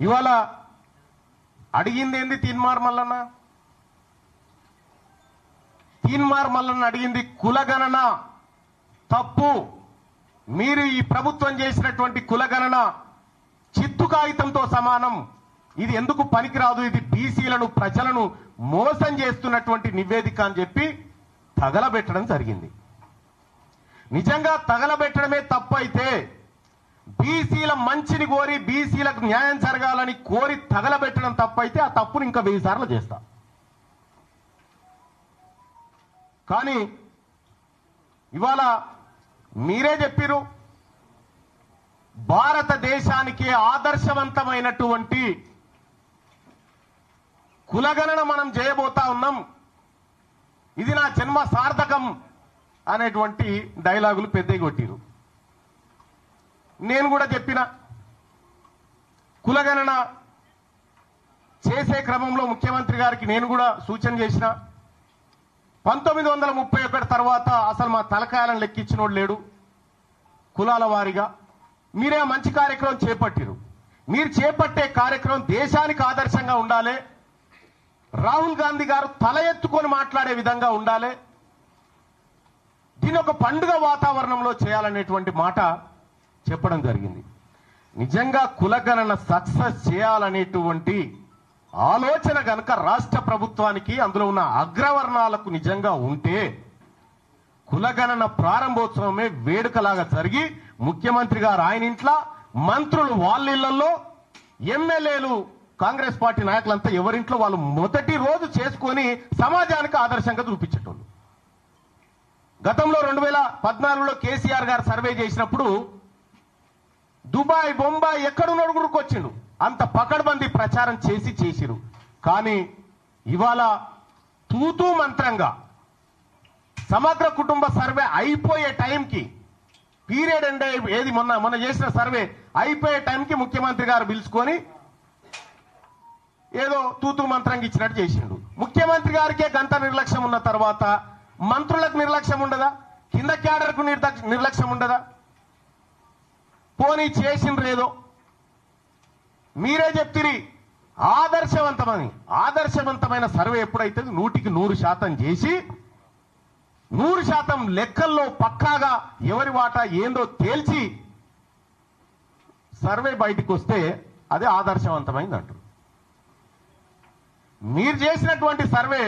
ఇవాళ అడిగింది ఏంది తీన్మార్ మల్లన్న? తీన్మార్ మల్లన్న అడిగింది కులగణన తప్పు, మీరు ఈ ప్రభుత్వం చేసినటువంటి కులగణన చిత్తు కాగితంతో సమానం, ఇది ఎందుకు పనికిరాదు, ఇది బీసీలను ప్రజలను మోసం చేస్తున్నటువంటి నివేదిక అని చెప్పి తగలబెట్టడం జరిగింది. నిజంగా తగలబెట్టడమే తప్పు అయితే, బీసీల మంచిని కోరి బీసీలకు న్యాయం జరగాలని కోరి తగలబెట్టడం తప్పు అయితే ఆ తప్పును ఇంకా 1000 సార్లు చేస్తా. కానీ ఇవాళ మీరే చెప్పిరు, భారతదేశానికి ఆదర్శవంతమైనటువంటి కులగణన మనం చేయబోతా ఉన్నాం, ఇది నా జన్మ సార్థకం అనేటువంటి డైలాగులు పెద్దగా కొట్టిరు. నేను కూడా చెప్పిన, కులగణన చేసే క్రమంలో ముఖ్యమంత్రి గారికి నేను కూడా సూచన చేసిన, 1931 తర్వాత అసలు మా తలకాయాలను లెక్కించినోడు లేడు కులాల వారీగా. మీరే మంచి కార్యక్రమం చేపట్టిరు. మీరు చేపట్టే కార్యక్రమం దేశానికి ఆదర్శంగా ఉండాలి, రాహుల్ గాంధీ గారు తల ఎత్తుకొని మాట్లాడే విధంగా ఉండాలి, దీని ఒక పండుగ వాతావరణంలో చేయాలనేటువంటి మాట చెప్పడం జరిగింది. నిజంగా కులగణన సక్సెస్ చేయాలనేటువంటి ఆలోచన గనక రాష్ట్ర ప్రభుత్వానికి, అందులో ఉన్న అగ్రవర్ణాలకు నిజంగా ఉంటే, కులగణన ప్రారంభోత్సవమే వేడుకలాగా జరిగి ముఖ్యమంత్రి గారు ఆయన ఇంట్లో, మంత్రులు వాళ్ళ ఇళ్లలో, ఎమ్మెల్యేలు కాంగ్రెస్ పార్టీ నాయకులంతా ఎవరింట్లో వాళ్ళు మొదటి రోజు చేసుకొని సమాజానికి ఆదర్శంగా చూపించేటోళ్ళు. గతంలో 2014లో కేసీఆర్ గారు సర్వే చేసినప్పుడు దుబాయ్, బొంబాయి ఎక్కడున్నాడు కూడా వచ్చిండు, అంత పకడ్బందీ ప్రచారం చేసిరు. కానీ ఇవాళ తూతూ మంత్రంగా సమగ్ర కుటుంబ సర్వే అయిపోయే టైంకి, పీరియడ్ అంటే ఏది మొన్న చేసిన సర్వే అయిపోయే టైంకి ముఖ్యమంత్రి గారు పిలుచుకొని ఏదో తూతూ మంత్రంగా ఇచ్చినట్టు చేసిండు. ముఖ్యమంత్రి గారికే గంట నిర్లక్ష్యం ఉన్న తర్వాత మంత్రులకు నిర్లక్ష్యం ఉండదా? కింద క్యాడర్కు నిర్లక్ష్యం ఉండదా? పోనీ చేసిండ్రేదో మీరే చెప్తిరి ఆదర్శవంతమైన సర్వే ఎప్పుడైతే 100% చేసి 100% లెక్కల్లో పక్కాగా ఎవరి వాటా ఏందో తేల్చి సర్వే బయటికి వస్తే అది ఆదర్శవంతమైంది అంటారు. మీరు చేసినటువంటి సర్వే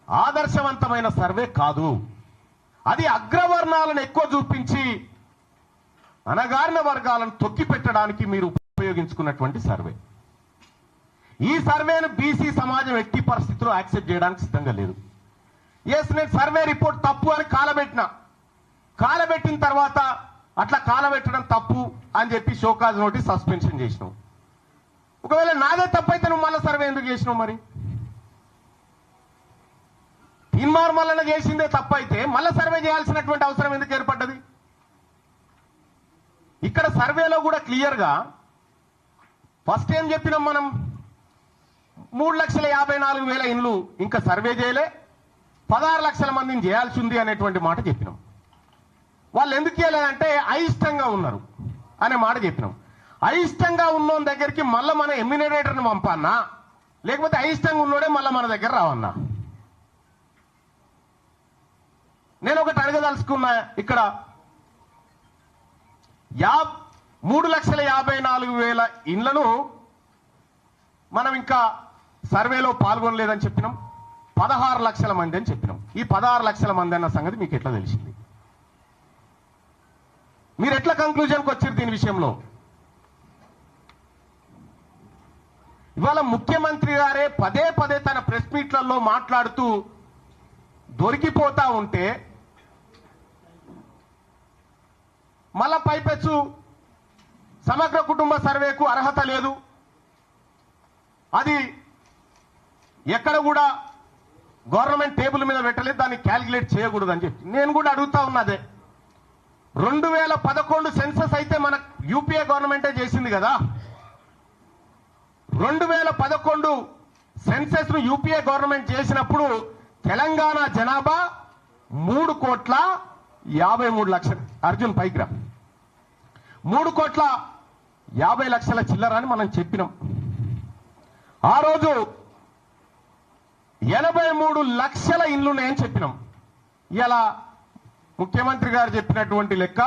ఆదర్శవంతమైన సర్వే కాదు, అది అగ్రవర్ణాలను ఎక్కువ చూపించి అనగారిన వర్గాలను తొక్కి పెట్టడానికి మీరు ఉపయోగించుకున్నటువంటి సర్వే. ఈ సర్వేను బీసీ సమాజం ఎట్టి పరిస్థితుల్లో యాక్సెప్ట్ చేయడానికి సిద్ధంగా లేదు. ఎస్, నేను సర్వే రిపోర్ట్ తప్పు అని కాలబెట్టిన తర్వాత అట్లా కాలబెట్టడం తప్పు అని చెప్పి షోకాజ్ నోటీస్ సస్పెన్షన్ చేసినావు. ఒకవేళ నాదే తప్పు అయితే నువ్వు మళ్ళీ సర్వే ఎందుకు చేసినావు? మరి తీన్మార్ మల్లన్న చేసిందే తప్పు అయితే మళ్ళీ సర్వే చేయాల్సినటువంటి అవసరం ఎందుకు ఏర్పడ్డది? ఇక్కడ సర్వేలో కూడా క్లియర్ గా ఫస్ట్ ఏం చెప్పినాం మనం, 3,54,000 ఇండ్లు ఇంకా సర్వే చేయలే, 16 లక్షల మందిని చేయాల్సి ఉంది అనేటువంటి మాట చెప్పినాం. వాళ్ళు ఎందుకు చేయలేదంటే అయిష్టంగా ఉన్నారు అనే మాట చెప్పినాం. అయిష్టంగా ఉన్నోని దగ్గరికి మళ్ళీ మన ఎమ్యూనరేటర్ని పంపన్నా, లేకపోతే అయిష్టంగా ఉన్నోడే మళ్ళీ మన దగ్గర రావన్నా? నేను ఒకటి అడగదలుచుకున్నా, ఇక్కడ 3,54,000 ఇండ్లను మనం ఇంకా సర్వేలో పాల్గొనలేదని చెప్పినాం, 16 లక్షల మంది అని చెప్పినాం. ఈ 16 లక్షల మంది అన్న సంగతి మీకు ఎట్లా తెలిసింది? మీరు ఎట్లా కంక్లూజన్కి వచ్చారు దీని విషయంలో? ఇవాళ ముఖ్యమంత్రి గారే పదే తన ప్రెస్ మీట్లలో మాట్లాడుతూ దొరికిపోతా ఉంటే మళ్ళా పైపెచ్చు సమగ్ర కుటుంబ సర్వేకు అర్హత లేదు, అది ఎక్కడ కూడా గవర్నమెంట్ టేబుల్ మీద పెట్టలేదు, దాన్ని క్యాలిక్యులేట్ చేయకూడదు అని చెప్పి నేను కూడా అడుగుతా ఉన్నదే. 2011 సెన్సస్ అయితే మన యూపీఏ గవర్నమెంటే చేసింది కదా. 2011 సెన్సస్ ను యూపీఏ గవర్నమెంట్ చేసినప్పుడు తెలంగాణ జనాభా 3,53,00,000. అర్జున్ పైకి రా. 3,53,00,000 50 లక్షల చిల్లర అని మనం చెప్పినాం. ఆ రోజు 83 లక్షల ఇండ్లున్నాయని చెప్పినాం. ఇలా ముఖ్యమంత్రి గారు చెప్పినటువంటి లెక్క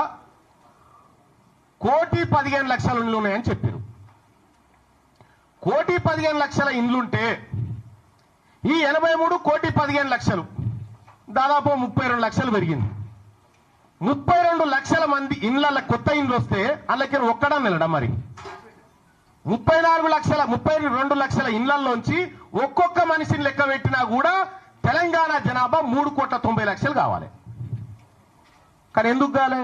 1,15,00,000 ఇండ్లు ఉన్నాయని చెప్పారు. 1,15,00,000 ఇండ్లుంటే ఈ 83 1,15,00,000 దాదాపు 32 లక్షలు పెరిగింది. 32 లక్షల మంది ఇండ్ల కొత్త ఇండ్లు వస్తే అందులోకి ఒక్కడా నిలడా? మరి 32 లక్షల ఇండ్లలోంచి ఒక్కొక్క మనిషిని లెక్క పెట్టినా కూడా తెలంగాణ జనాభా 3,90,00,000 కావాలి. కానీ ఎందుకు కాలే?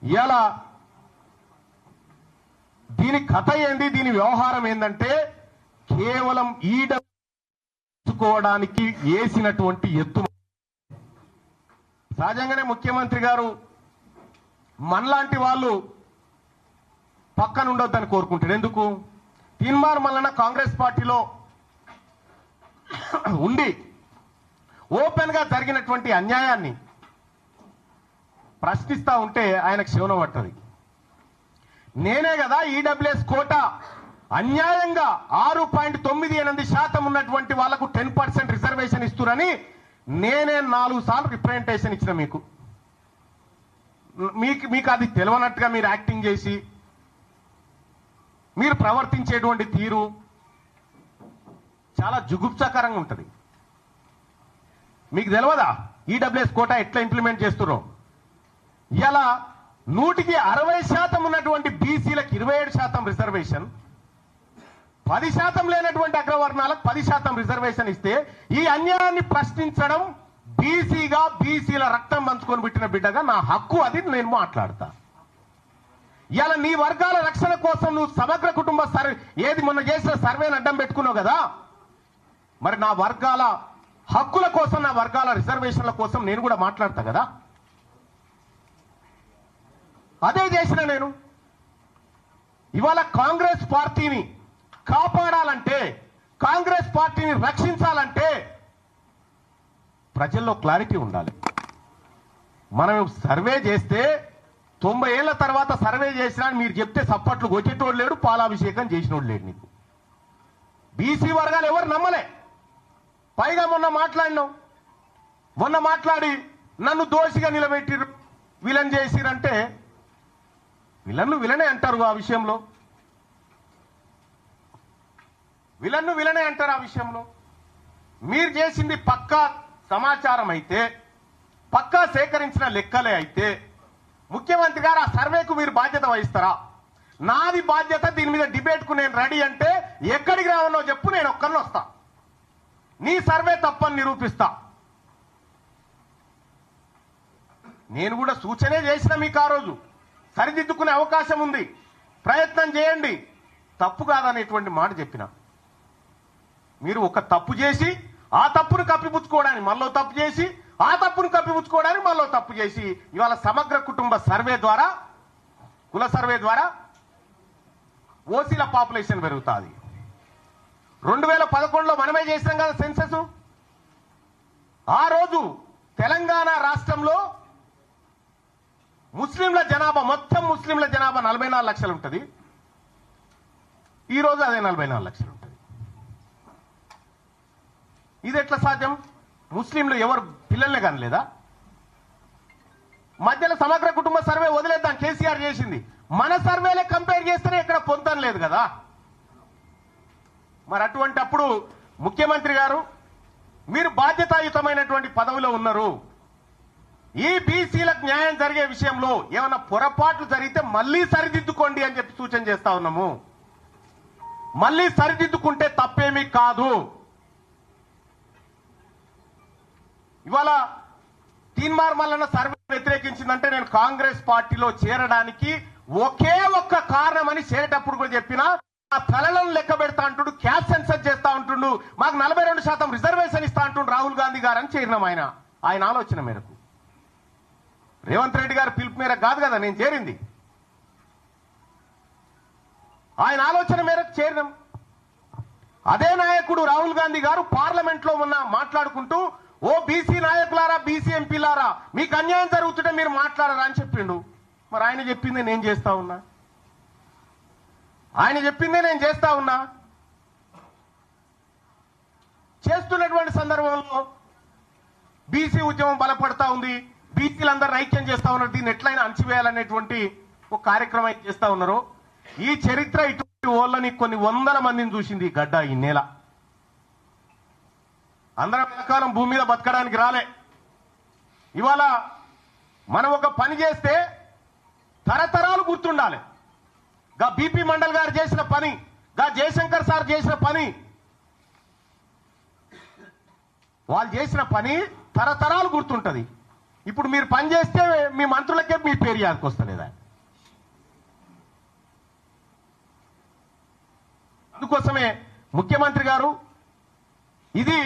ఇలా దీని కథ ఏంది, దీని వ్యవహారం ఏందంటే కేవలం ఈడుకోవడానికి వేసినటువంటి ఎత్తు. సహజంగానే ముఖ్యమంత్రి గారు మనలాంటి వాళ్ళు పక్కన ఉండొద్దని కోరుకుంటాడు. ఎందుకు? తీన్మార్ మల్లన్న కాంగ్రెస్ పార్టీలో ఉండి ఓపెన్ గా జరిగినటువంటి అన్యాయాన్ని ప్రశ్నిస్తా ఉంటే ఆయనకు శివన పట్టది. నేనే కదా ఈడబ్ల్యూఎస్ కోటా అన్యాయంగా 6.98% ఉన్నటువంటి వాళ్లకు 10% రిజర్వేషన్ ఇస్తురని నేనే 4 సార్లు రిప్రజెంటేషన్ ఇచ్చిన. మీకు అది తెలియనట్టుగా మీరు యాక్టింగ్ చేసి మీరు ప్రవర్తించేటువంటి తీరు చాలా జుగుప్సాకరంగా ఉంటుంది. మీకు తెలియదా ఈడబ్ల్యూఎస్ కోటా ఎట్లా ఇంప్లిమెంట్ చేస్తున్నారో? ఇలా 160% ఉన్నటువంటి బీసీలకు 27% రిజర్వేషన్, 10% లేనటువంటి అగ్రవర్ణాలకు 10% రిజర్వేషన్ ఇస్తే ఈ అన్యాయాన్ని ప్రశ్నించడం బీసీగా, బీసీల రక్తం పంచుకొని పెట్టిన బిడ్డగా నా హక్కు. అది నేను మాట్లాడతా. ఇలా నీ వర్గాల రక్షణ కోసం నువ్వు సమగ్ర కుటుంబ సర్వే ఏది మొన్న చేసిన సర్వేని అడ్డం పెట్టుకున్నావు కదా, మరి నా వర్గాల హక్కుల కోసం, నా వర్గాల రిజర్వేషన్ల కోసం నేను కూడా మాట్లాడతా కదా. అదే చేసిన నేను. ఇవాళ కాంగ్రెస్ పార్టీని కాపాడాలంటే, కాంగ్రెస్ పార్టీని రక్షించాలంటే ప్రజల్లో క్లారిటీ ఉండాలి. మనం సర్వే చేస్తే 90 ఏళ్ల తర్వాత సర్వే చేసినా మీరు చెప్తే సప్పట్లు కొట్టేటోడు లేడు, పాలాభిషేకం చేసినోడు లేడు. నీకు బీసీ వర్గాలు ఎవరు నమ్మలే. పైగా మొన్న మాట్లాడి నన్ను దోషిగా నిలబెట్టిరు, విలన్ చేసిరంటే విలనే అంటారు. ఆ విషయంలో విలనే అంటారు. ఆ విషయంలో మీరు చేసింది పక్కా సమాచారం అయితే, పక్కా సేకరించిన లెక్కలే అయితే ముఖ్యమంత్రి గారు ఆ సర్వేకు మీరు బాధ్యత వహిస్తారా? నాది బాధ్యత, దీని మీద డిబేట్కు నేను రెడీ అంటే ఎక్కడికి రావనో చెప్పు, నేను ఒక్కరిని వస్తా. నీ సర్వే తప్పని నిరూపిస్తా. నేను కూడా సూచనే చేసిన మీకు. ఆ రోజు సరిదిద్దుకునే అవకాశం ఉంది, ప్రయత్నం చేయండి, తప్పు కాదనేటువంటి మాట చెప్పిన. మీరు ఒక తప్పు చేసి ఆ తప్పును కప్పిపుచ్చుకోవడానికి మళ్ళీ తప్పు చేసి, ఆ తప్పును కప్పిపుచ్చుకోవడానికి మళ్ళీ తప్పు చేసి ఇవాళ సమగ్ర కుటుంబ సర్వే ద్వారా, కుల సర్వే ద్వారా ఓసీల పాపులేషన్ పెరుగుతుంది. 2011లో మనమే చేసినాం కదా సెన్సస్. ఆ రోజు తెలంగాణ రాష్ట్రంలో ముస్లింల జనాభా, మొత్తం ముస్లింల జనాభా 44 లక్షలు ఉంటుంది. ఈ రోజు అదే 44 లక్షలు ఉంటుంది. ఇది ఎట్లా సాధ్యం? ముస్లింలు ఎవరు పిల్లల్ని కనలేదా? మధ్యలో సమగ్ర కుటుంబ సర్వే వదిలేద్దాం, కేసీఆర్ చేసింది. మన సర్వేలే కంపేర్ చేస్తేనే ఇక్కడ పొందడం లేదు కదా. మరి అటువంటి అప్పుడు ముఖ్యమంత్రి గారు, మీరు బాధ్యతాయుతమైనటువంటి పదవిలో ఉన్నారు. ఈ బీసీలకు న్యాయం జరిగే విషయంలో ఏమైనా పొరపాట్లు జరిగితే మళ్లీ సరిదిద్దుకోండి అని చెప్పి సూచన చేస్తా ఉన్నాము. మళ్లీ సరిదిద్దుకుంటే తప్పేమీ కాదు. ఇవాళ తీన్మార్ మల్లన్న సర్వే వ్యతిరేకించిందంటే నేను కాంగ్రెస్ పార్టీలో చేరడానికి ఒకే ఒక్క కారణం అని చేరేటప్పుడు కూడా చెప్పినా, ఆ తలలను లెక్క పెడతా అంటుండు, క్యాస్ట్ సెన్సస్ చేస్తా ఉంటుండు, మాకు 42% రిజర్వేషన్ ఇస్తా అంటుండు రాహుల్ గాంధీ గారు అని చేరినాం. ఆయన ఆలోచన మేరకు, రేవంత్ రెడ్డి గారి పిలుపు మేరకు కాదు కదా నేను చేరింది, ఆయన ఆలోచన మేరకు చేరినాం. అదే నాయకుడు రాహుల్ గాంధీ గారు పార్లమెంట్ లో మొన్న మాట్లాడుకుంటూ, ఓ బీసీ నాయకులారా, బీసీ ఎంపీలారా, మీకు అన్యాయం జరుగుతుంటే మీరు మాట్లాడరా అని చెప్పిండు. మరి ఆయన చెప్పిందే నేను చేస్తా ఉన్నా, ఆయన చెప్పిందే నేను చేస్తా ఉన్నా. చేస్తున్నటువంటి సందర్భంలో బీసీ ఉద్యమం బలపడతా ఉంది, బీసీలందరినీ ఐక్యం చేస్తా ఉన్నారు, దీన్ని ఎట్లయినా అణచివేయాలనేటువంటి ఒక కార్యక్రమం చేస్తా ఉన్నారు. ఈ చరిత్ర ఇటువంటి వాళ్ళని కొన్ని వందల మందిని చూసింది గడ్డ ఈ నేల. అందరం ఎంతకాలం భూమి మీద బతకడానికి రాలే. ఇవాళ మనం ఒక పని చేస్తే తరతరాలు గుర్తుండాలి. గా బీపీ మండల్ గారు చేసిన పని, గా జయశంకర్ సార్ చేసిన పని, వాళ్ళు చేసిన పని తరతరాలు గుర్తుంటది. ఇప్పుడు మీరు పని చేస్తే మీ మంత్రులకే మీ పేరు యాదకొస్తలేదా? అందుకోసమే ముఖ్యమంత్రి గారు ఇది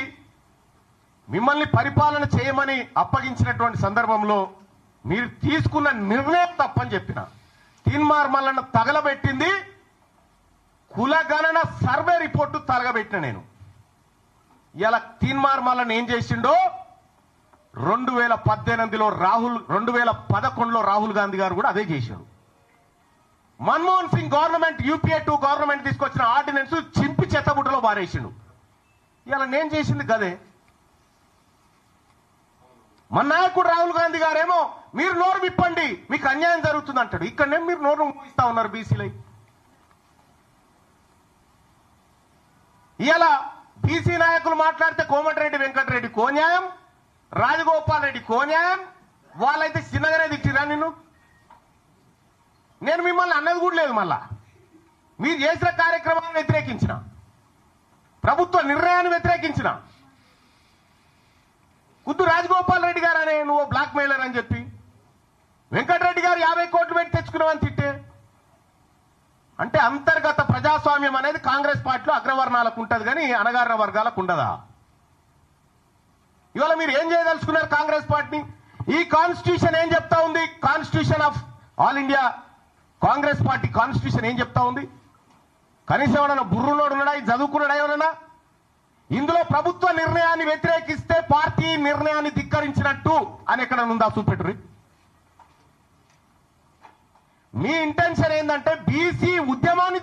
మిమ్మల్ని పరిపాలన చేయమని అప్పగించినటువంటి సందర్భంలో మీరు తీసుకున్న నిర్ణయం తప్పని చెప్పిన. తీన్మార్ మల్లన్న తగలబెట్టింది కులగణన సర్వే రిపోర్టు తగలబెట్టిన నేను. ఇలా తీన్మార్ మల్లన్న ఏం చేసిండో 2018లో 2011లో రాహుల్ గాంధీ గారు కూడా అదే చేశారు. Manmohan Singh government UPA 2 government తీసుకొచ్చిన ఆర్డినెన్స్ చింపి చెత్తబుట్టలో బారేసిండు. ఇలా నేను చేసింది గదే. మన నాయకుడు రాహుల్ గాంధీ గారేమో మీరు నోరు విప్పండి మీకు అన్యాయం జరుగుతుంది అంటాడు. ఇక్కడనే మీరు నోరు మూయిస్తా ఉన్నారు బీసీలై. ఇలా బీసీ నాయకులు మాట్లాడితే కోమటిరెడ్డి వెంకటరెడ్డి కోన్యాయం, రాజగోపాల్ రెడ్డి కోన్యాయం, వాళ్ళైతే చిన్నగానే తిట్టిరా నిన్ను. నేను మిమ్మల్ని అన్నది కూడా లేదు. మళ్ళా మీరు చేసిన కార్యక్రమాన్ని వ్యతిరేకించిన, ప్రభుత్వ నిర్ణయాన్ని వ్యతిరేకించిన. కుద్దు రాజగోపాల్ రెడ్డి గారు అనే నువ్వు బ్లాక్ మెయిలర్ అని చెప్పి, వెంకటరెడ్డి గారు 50 కోట్లు పెట్టి తెచ్చుకున్నావని తిట్టే. అంటే అంతర్గత ప్రజాస్వామ్యం అనేది కాంగ్రెస్ పార్టీలో అగ్రవర్ణాలకు ఉంటుంది కానీ అణగారిన వర్గాలకు ఉండదా? ఇవాళ మీరు ఏం చేయదలుచుకున్నారు కాంగ్రెస్ పార్టీని? ఈ కాన్స్టిట్యూషన్ ఏం చెప్తా ఉంది? Constitution of all India Congress party constitution ఏం చెప్తా ఉంది? కనీసం ఎవరన్నా బుర్రులోడు ఉన్నాడా? ఇది చదువుకున్నాడా ఎవరన్నా? ఇందులో ప్రభుత్వ నిర్ణయాన్ని వ్యతిరేకిస్తే పార్టీ నిర్ణయాన్ని ధిక్కరించినట్టు అని ఎక్కడ ఉందా? చూపెట్టుర్రి. మీ ఇంటెన్షన్ ఏంటంటే బీసీ ఉద్యమాన్ని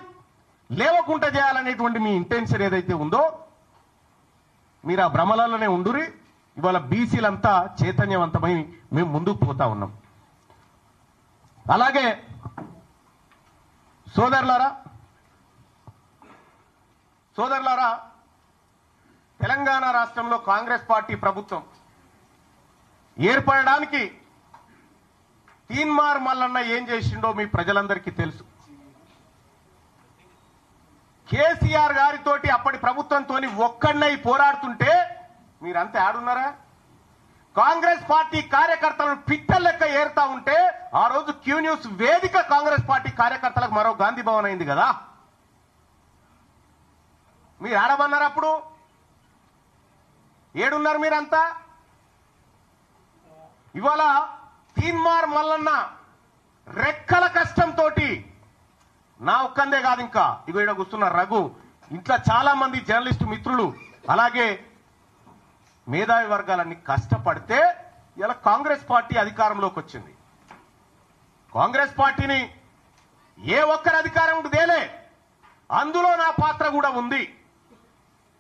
లేవకుండా చేయాలనేటువంటి మీ ఇంటెన్షన్ ఏదైతే ఉందో మీరు ఆ భ్రమలలోనే ఉండురి. ఇవాళ బీసీలంతా చైతన్యవంతమై మేము ముందుకు పోతా ఉన్నాం. అలాగే సోదరులారా, తెలంగాణ రాష్ట్రంలో కాంగ్రెస్ పార్టీ ప్రభుత్వం ఏర్పడడానికి తీన్మార్ మల్లన్న ఏం చేసిండో మీ ప్రజలందరికీ తెలుసు. కేసీఆర్ గారితోటి అప్పటి ప్రభుత్వంతో ఒక్కడినై పోరాడుతుంటే మీరంతా ఆడున్నారా? కాంగ్రెస్ పార్టీ కార్యకర్తలను పిట్టల లెక్క ఏరుతా ఉంటే ఆ రోజు క్యూ న్యూస్ వేదిక కాంగ్రెస్ పార్టీ కార్యకర్తలకు మరో గాంధీ భవన్ అయింది కదా. మీరు ఆడమన్నారు. అప్పుడు ఏడున్నారు మీరంతా? ఇవాళ తీన్మార్ మల్లన్న రెక్కల కష్టంతో నా ఒక్కందే కాదు, ఇంకా ఇగో ఇక్కడ కూర్చున్న రఘు, ఇంట్లో చాలా మంది జర్నలిస్టు మిత్రులు, అలాగే మేధావి వర్గాలన్నీ కష్టపడితే ఇలా కాంగ్రెస్ పార్టీ అధికారంలోకి వచ్చింది. కాంగ్రెస్ పార్టీని ఏ ఒక్కరి అధికారం తేలే, అందులో నా పాత్ర కూడా ఉంది.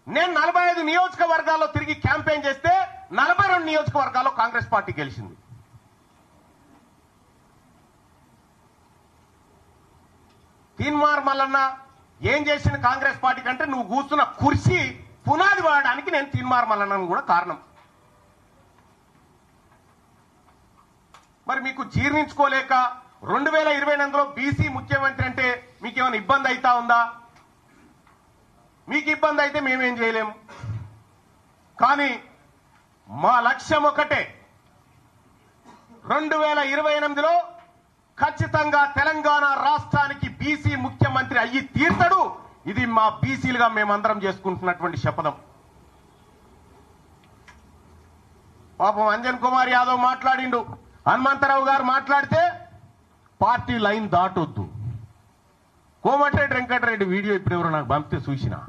నేను 45 నియోజకవర్గాల్లో తిరిగి క్యాంపెయిన్ చేస్తే 42 నియోజకవర్గాల్లో కాంగ్రెస్ పార్టీ గెలిచింది. తీన్మార్ మల్లన్న ఏం చేసిన కాంగ్రెస్ పార్టీ కంటే నువ్వు కూర్చున్న కుర్చీ పునాది వాడడానికి నేను తీన్మార్ మల్లన్న కూడా కారణం. మరి మీకు జీర్ణించుకోలేక 2028లో బీసీ ముఖ్యమంత్రి అంటే మీకేమైనా ఇబ్బంది అవుతా ఉందా? మీకు ఇబ్బంది అయితే మేమేం చేయలేము. కానీ మా లక్ష్యం ఒకటే, 2028లో ఖచ్చితంగా తెలంగాణ రాష్ట్రానికి బీసీ ముఖ్యమంత్రి అయ్యి తీర్తాడు. ఇది మా బీసీలుగా మేమందరం చేసుకుంటున్నటువంటి శపథం. పాపం అంజన్ కుమార్ యాదవ్ మాట్లాడిండు, హనుమంతరావు గారు మాట్లాడితే పార్టీ లైన్ దాటొద్దు. కోమటిరెడ్డి వెంకటరెడ్డి వీడియో ఇప్పుడు ఎవరు నాకు పంపితే చూసినా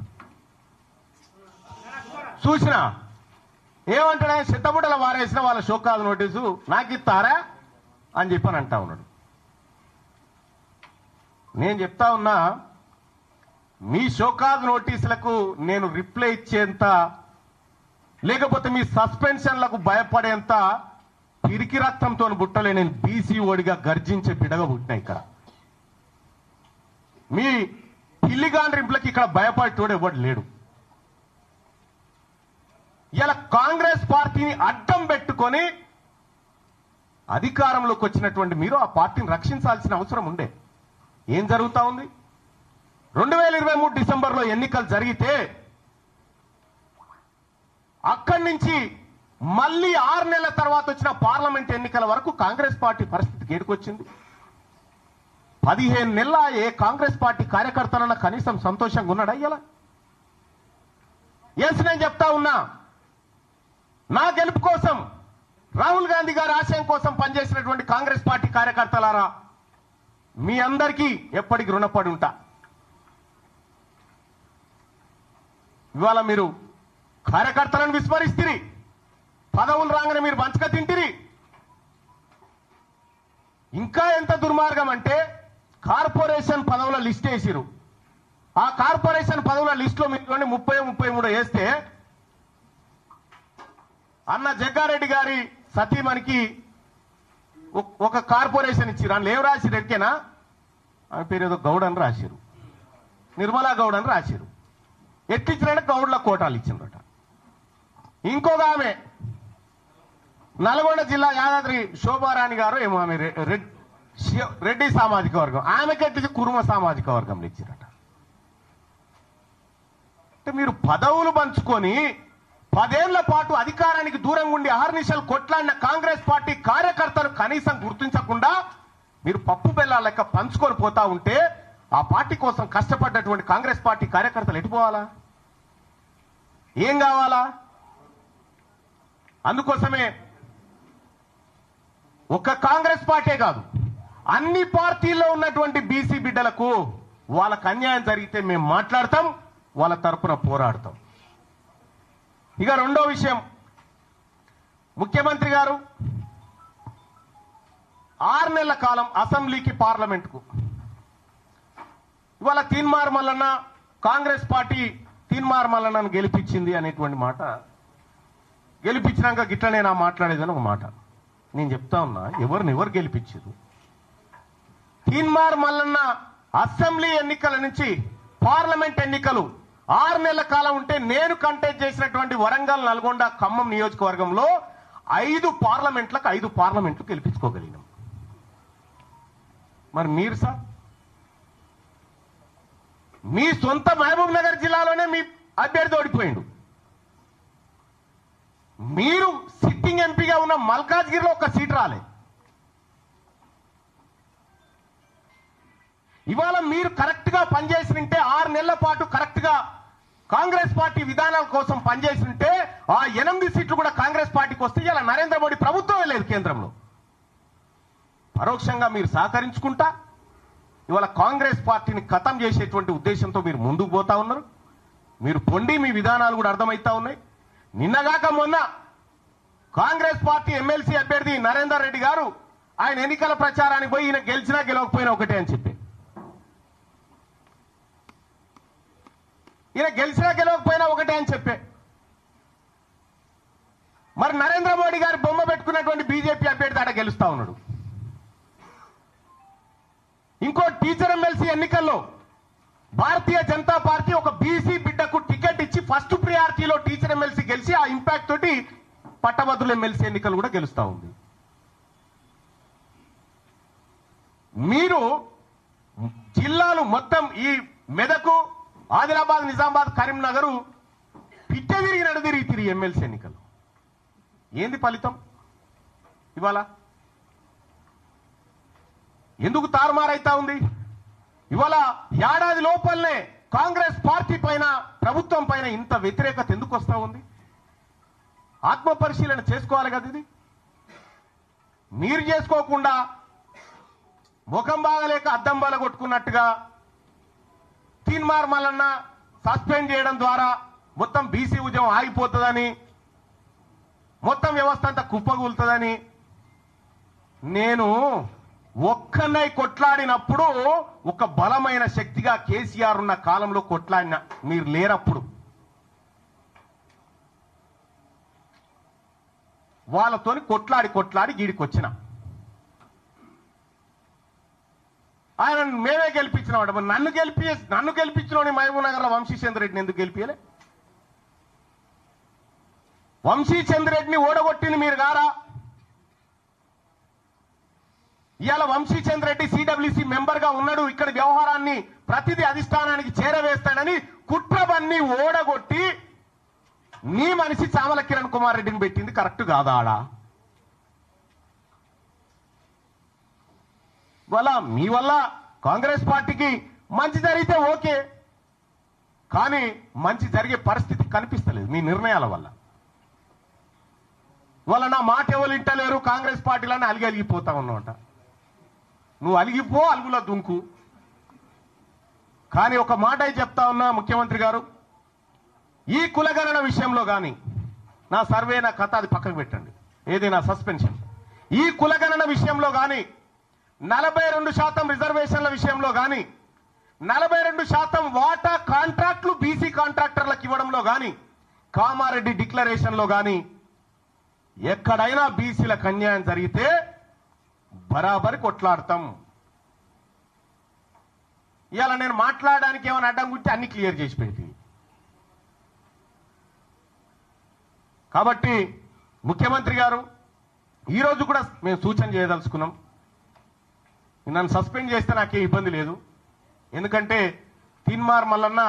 ఏమంటాడు? చిత్తబుట్టల వారేసిన వాళ్ళ షోకాదు నోటీసు నాకు ఇస్తారా అని చెప్పని అంటా ఉన్నాడు. నేను చెప్తా ఉన్నా, మీ షోకాజ్ నోటీసులకు నేను రిప్లై ఇచ్చేంత, లేకపోతే మీ సస్పెన్షన్లకు భయపడేంత పిరికి రక్తంతో బుట్టలే నేను బీసీ ఓడిగా గర్జించే బిడగా పుట్టినా. ఇక్కడ మీ పిల్లిగాండ్రింపులకి ఇక్కడ భయపడేటోడు ఎవడు లేడు. ఇలా కాంగ్రెస్ పార్టీని అడ్డం పెట్టుకొని అధికారంలోకి వచ్చినటువంటి మీరు ఆ పార్టీని రక్షించాల్సిన అవసరం ఉండే. ఏం జరుగుతా ఉంది? 2023 డిసెంబర్లో ఎన్నికలు జరిగితే అక్కడి నుంచి మళ్ళీ 6 నెలల తర్వాత వచ్చిన పార్లమెంట్ ఎన్నికల వరకు కాంగ్రెస్ పార్టీ పరిస్థితికి ఏడుకొచ్చింది. 15 నెలల ఏ కాంగ్రెస్ పార్టీ కార్యకర్తలన్న కనీసం సంతోషంగా ఉన్నాడా? ఇలా ఎస్, నేను చెప్తా ఉన్నా, నా గెలుపు కోసం, రాహుల్ గాంధీ గారి ఆశయం కోసం పనిచేసినటువంటి కాంగ్రెస్ పార్టీ కార్యకర్తలారా, మీ అందరికీ ఎప్పటికీ రుణపడి ఉంటా. ఇవాళ మీరు కార్యకర్తలను విస్మరిస్తురి, పదవులు రాగానే మీరు పంచక తింటిరి. ఇంకా ఎంత దుర్మార్గం అంటే, కార్పొరేషన్ పదవుల లిస్ట్ వేసిరు. ఆ కార్పొరేషన్ పదవుల లిస్ట్ లో మీరు 30-33 వేస్తే అన్న జగ్గారెడ్డి గారి సతీమణికి ఒక కార్పొరేషన్ ఇచ్చిరు. అందులో ఏం రాసిరు ఎరికేనా? ఆమె పేరు ఏదో గౌడ్ అని రాసిరు, నిర్మలా గౌడ్ అని రాసిరు. ఎట్లిచ్చినట్టు గౌడ్ల కోటాలు ఇచ్చిందట. ఇంకొక ఆమె నల్గొండ జిల్లా యాదాద్రి శోభారాణి గారు ఏమో, ఆమె రెడ్డి సామాజిక వర్గం, ఆమెకి ఎట్లిచ్చి కురుమ సామాజిక వర్గంలో ఇచ్చిరట. అంటే మీరు పదవులు పంచుకొని 10 ఏళ్ల పాటు అధికారానికి దూరంగా ఉండి అహర్నిశలు కొట్లాడిన కాంగ్రెస్ పార్టీ కార్యకర్తలు కనీసం గుర్తించకుండా మీరు పప్పు బెల్లాల లెక్క పంచుకొని పోతా ఉంటే ఆ పార్టీ కోసం కష్టపడ్డటువంటి కాంగ్రెస్ పార్టీ కార్యకర్తలు ఎటుపోవాలా? ఏం కావాలా? అందుకోసమే ఒక్క కాంగ్రెస్ పార్టీ కాదు, అన్ని పార్టీల్లో ఉన్నటువంటి బీసీ బిడ్డలకు వాళ్ళకు అన్యాయం జరిగితే మేము మాట్లాడతాం, వాళ్ళ తరపున పోరాడతాం. ఇక రెండో విషయం, ముఖ్యమంత్రి గారు 6 నెలల కాలం అసెంబ్లీకి పార్లమెంట్కు, ఇవాళ తీన్మార్ మల్లన్న కాంగ్రెస్ పార్టీ తీన్మార్ మల్లన్నను గెలిపించింది అనేటువంటి మాట, గెలిపించినాక గిట్లనే నా మాట్లాడేదని ఒక మాట. నేను చెప్తా ఉన్నా, ఎవరు గెలిపించారు? తీన్మార్ మల్లన్న అసెంబ్లీ ఎన్నికల నుంచి పార్లమెంట్ ఎన్నికలు 6 నెలల కాలం ఉంటే నేను కంటెస్ట్ చేసినటువంటి వరంగల్, నల్గొండ, ఖమ్మం నియోజకవర్గంలో 5 పార్లమెంట్లు గెలిపించుకోగలిగినాం. మరి మీరు సార్, మీ సొంత మహబూబ్ నగర్ జిల్లాలోనే మీ అభ్యర్థి ఓడిపోయిండు. మీరు సిట్టింగ్ ఎంపీగా ఉన్న మల్కాజ్గిరిలో ఒక సీట్ రాలే. ఇవాళ మీరు కరెక్ట్ గా పనిచేసింటే, 6 నెలల పాటు కరెక్ట్ గా కాంగ్రెస్ పార్టీ విధానాల కోసం పనిచేసింటే ఆ 8 సీట్లు కూడా కాంగ్రెస్ పార్టీకి వస్తే ఇలా నరేంద్ర మోడీ ప్రభుత్వమే లేదు కేంద్రంలో. పరోక్షంగా మీరు సహకరించుకుంటా ఇవాళ కాంగ్రెస్ పార్టీని ఖతం చేసేటువంటి ఉద్దేశంతో మీరు ముందుకు పోతా ఉన్నారు. మీరు పొండి, మీ విధానాలు కూడా అర్థమవుతా ఉన్నాయి. నిన్నగాక మొన్న కాంగ్రెస్ పార్టీ ఎమ్మెల్సీ అభ్యర్థి నరేందర్ రెడ్డి గారు ఆయన ఎన్నికల ప్రచారానికి పోయి ఈయన గెలిచినా గెలవకపోయినా ఒకటే అని చెప్పి, ఈయన గెలిచినా గెలవకపోయినా ఒకటే అని చెప్పే, మరి నరేంద్ర మోడీ గారు బొమ్మ పెట్టుకున్నటువంటి బీజేపీ అభ్యర్థి ఆడ గెలుస్తా ఉన్నాడు. ఇంకో టీచర్ ఎమ్మెల్సీ ఎన్నికల్లో భారతీయ జనతా పార్టీ ఒక బీసీ బిడ్డకు టికెట్ ఇచ్చి ఫస్ట్ ప్రియారిటీలో టీచర్ ఎమ్మెల్సీ గెలిచి ఆ ఇంపాక్ట్ తోటి పట్టభద్రుల ఎమ్మెల్సీ ఎన్నికలు కూడా గెలుస్తా ఉంది. మీరు జిల్లాలు మొత్తం ఈ మెదకు, ఆదిలాబాద్, నిజామాబాద్, కరీంనగర్ పిట్ట తిరిగి నడుదిరిగి ఎమ్మెల్సీ ఎన్నికలు. ఏంది ఫలితం? ఇవాళ ఎందుకు తారుమారైతా ఉంది? ఇవాళ ఏడాది లోపలనే కాంగ్రెస్ పార్టీ పైన, ప్రభుత్వం పైన ఇంత వ్యతిరేకత ఎందుకు వస్తా ఉంది? ఆత్మ పరిశీలన చేసుకోవాలి కదా. ఇది మీరు చేసుకోకుండా ముఖం బాగలేక అద్దం బాల కొట్టుకున్నట్టుగా తీన్మార్ మల్లన్న సస్పెండ్ చేయడం ద్వారా మొత్తం బీసీ ఉద్యమం ఆగిపోతుందని, మొత్తం వ్యవస్థ అంతా కుప్పగూలుతుందని నేను ఒక్కనై కొట్లాడినప్పుడు ఒక బలమైన శక్తిగా కేసీఆర్ ఉన్న కాలంలో కొట్లాడిన మీరు లేరప్పుడు. వాళ్ళతోని కొట్లాడి గీడికొచ్చిన ఆయన మేమే గెలిపించినాడు. నన్ను గెలిపించిన మహబూబ్ నగర్ లో వంశీచంద్ర రెడ్డిని ఎందుకు గెలిపించలే? వంశీచంద్ర రెడ్డిని ఓడగొట్టింది మీరు గారా? ఇవాళ వంశీచంద్ర రెడ్డి సిడబ్ల్యూసి మెంబర్ గా ఉన్నాడు. ఇక్కడ వ్యవహారాన్ని ప్రతిదీ అధిష్టానానికి చేరవేస్తాడని కుట్రబన్ని ఓడగొట్టి నీ మనిషి చామల కిరణ్ కుమార్ రెడ్డిని పెట్టింది కరెక్ట్ కాదా? ఆడ మీ వల్ల కాంగ్రెస్ పార్టీకి మంచి జరిగితే ఓకే, కానీ మంచి జరిగే పరిస్థితి కనిపిస్తలేదు మీ నిర్ణయాల వల్ల. నా మాట ఎవరు ఇంటలేరు కాంగ్రెస్ పార్టీలని అలిగిపోతా ఉన్నమాట. నువ్వు అలిగిపో, అలుగులో దుంకు. కానీ ఒక మాట చెప్తా ఉన్నా ముఖ్యమంత్రి గారు, ఈ కులగణన విషయంలో కానీ నా సర్వే నా కథ అది పక్కకు పెట్టండి, ఏదైనా సస్పెన్షన్. ఈ కులగణన విషయంలో కానీ 42% రిజర్వేషన్ల విషయంలో కానీ 42% వాటా కాంట్రాక్టులు బీసీ కాంట్రాక్టర్లకు ఇవ్వడంలో కానీ కామారెడ్డి డిక్లరేషన్ లో కానీ ఎక్కడైనా బీసీలకు అన్యాయం జరిగితే బరాబరి కొట్లాడతాం. ఇవాళ నేను మాట్లాడడానికి ఏమైనా అడ్డం గురించి అన్ని క్లియర్ చేసి పెట్టి. కాబట్టి ముఖ్యమంత్రి గారు ఈరోజు కూడా మేము సూచన చేయదలుచుకున్నాం. నన్ను సస్పెండ్ చేస్తే నాకేం ఇబ్బంది లేదు, ఎందుకంటే తీన్మార్ మల్లన్న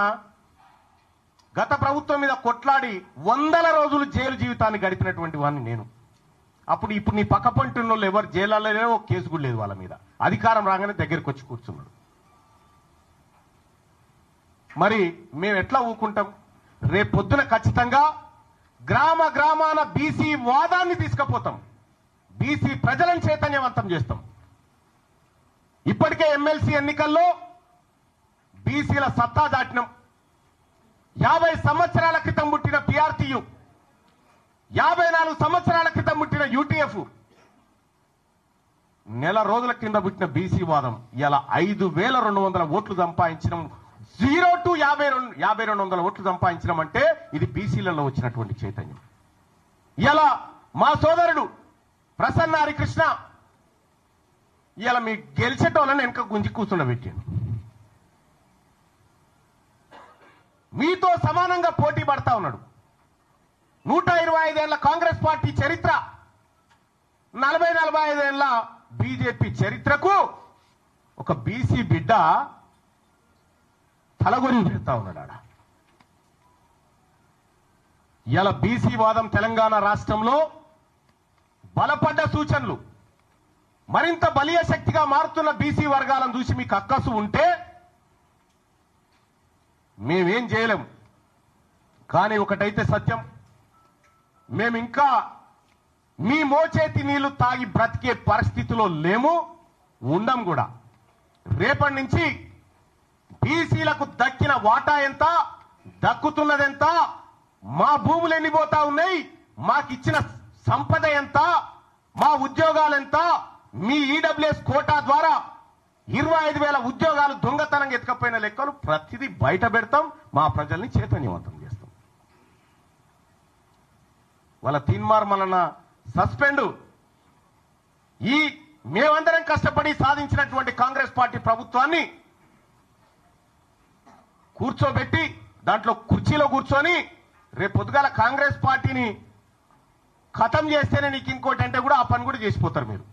గత ప్రభుత్వం మీద కొట్లాడి 100 రోజులు జైలు జీవితాన్ని గడిపినటువంటి వాడిని నేను. ఇప్పుడు నీ పక్క పంటున్న వాళ్ళు ఎవరు జైల్లో లేరో, ఒక కేసు కూడా లేదు వాళ్ళ మీద. అధికారం రాగానే దగ్గరికి వచ్చి కూర్చున్నాడు. మరి మేము ఎట్లా ఊకుంటాం? రేపు పొద్దున ఖచ్చితంగా గ్రామాన బీసీ వాదాన్ని తీసుకుపోతాం, బీసీ ప్రజలను చైతన్యవంతం చేస్తాం. ఇప్పటికే ఎమ్మెల్సీ ఎన్నికల్లో బీసీల సత్తా దాటినం. 50 సంవత్సరాల క్రితం పుట్టిన పిఆర్టీయు, 54 సంవత్సరాల క్రితం పుట్టిన యూటీఎఫ్, నెల రోజుల కింద పుట్టిన బీసీ వాదం ఇలా 5200 ఓట్లు సంపాదించడం. 0 to 5200 ఓట్లు సంపాదించడం అంటే ఇది బీసీలలో వచ్చినటువంటి చైతన్యం. ఇలా మా సోదరుడు ప్రసన్న హరికృష్ణ ఇలా మీ గెలిచేటోళ్ళని వెనక గుంజి కూర్చుండబెట్టాను. మీతో సమానంగా పోటీ పడతా ఉన్నాడు. 125 ఏళ్ల కాంగ్రెస్ పార్టీ చరిత్ర, 45 ఏళ్ల బీజేపీ చరిత్రకు ఒక బీసీ బిడ్డ తలగొని పెడతా ఉన్నాడు ఆడ. ఇలా బీసీ వాదం తెలంగాణ రాష్ట్రంలో బలపడ్డ సూచనలు, మరింత బలీయ శక్తిగా మారుతున్న బీసీ వర్గాలను చూసి మీకు అక్కసు ఉంటే మేమేం చేయలేం. కానీ ఒకటైతే సత్యం, మేమింకా మీ మోచేతి నీళ్లు తాగి బ్రతికే పరిస్థితిలో లేము, ఉండం కూడా. రేపటి నుంచి బీసీలకు దక్కిన వాటా ఎంత, దక్కుతున్నదెంత, మా భూములు ఎన్నిపోతా ఉన్నాయి, మాకిచ్చిన సంపద ఎంత, మా ఉద్యోగాలెంత, మీ ఈడబ్ల్యూఎస్ కోటా ద్వారా 25,000 ఉద్యోగాలు దొంగతనంగా ఎత్తుకపోయిన లెక్కలు ప్రతిదీ బయట పెడతాం, మా ప్రజల్ని చైతన్యవంతం చేస్తాం. వాళ్ళ తీన్మార్ మల్లన్న సస్పెండ్, ఈ మేమందరం కష్టపడి సాధించినటువంటి కాంగ్రెస్ పార్టీ ప్రభుత్వాన్ని కూర్చోబెట్టి దాంట్లో కుర్చీలో కూర్చొని రేపు పొద్దుగాల కాంగ్రెస్ పార్టీని ఖతం చేస్తేనే నీకు ఇంకోటి అంటే కూడా ఆ పని కూడా చేసిపోతారు మీరు.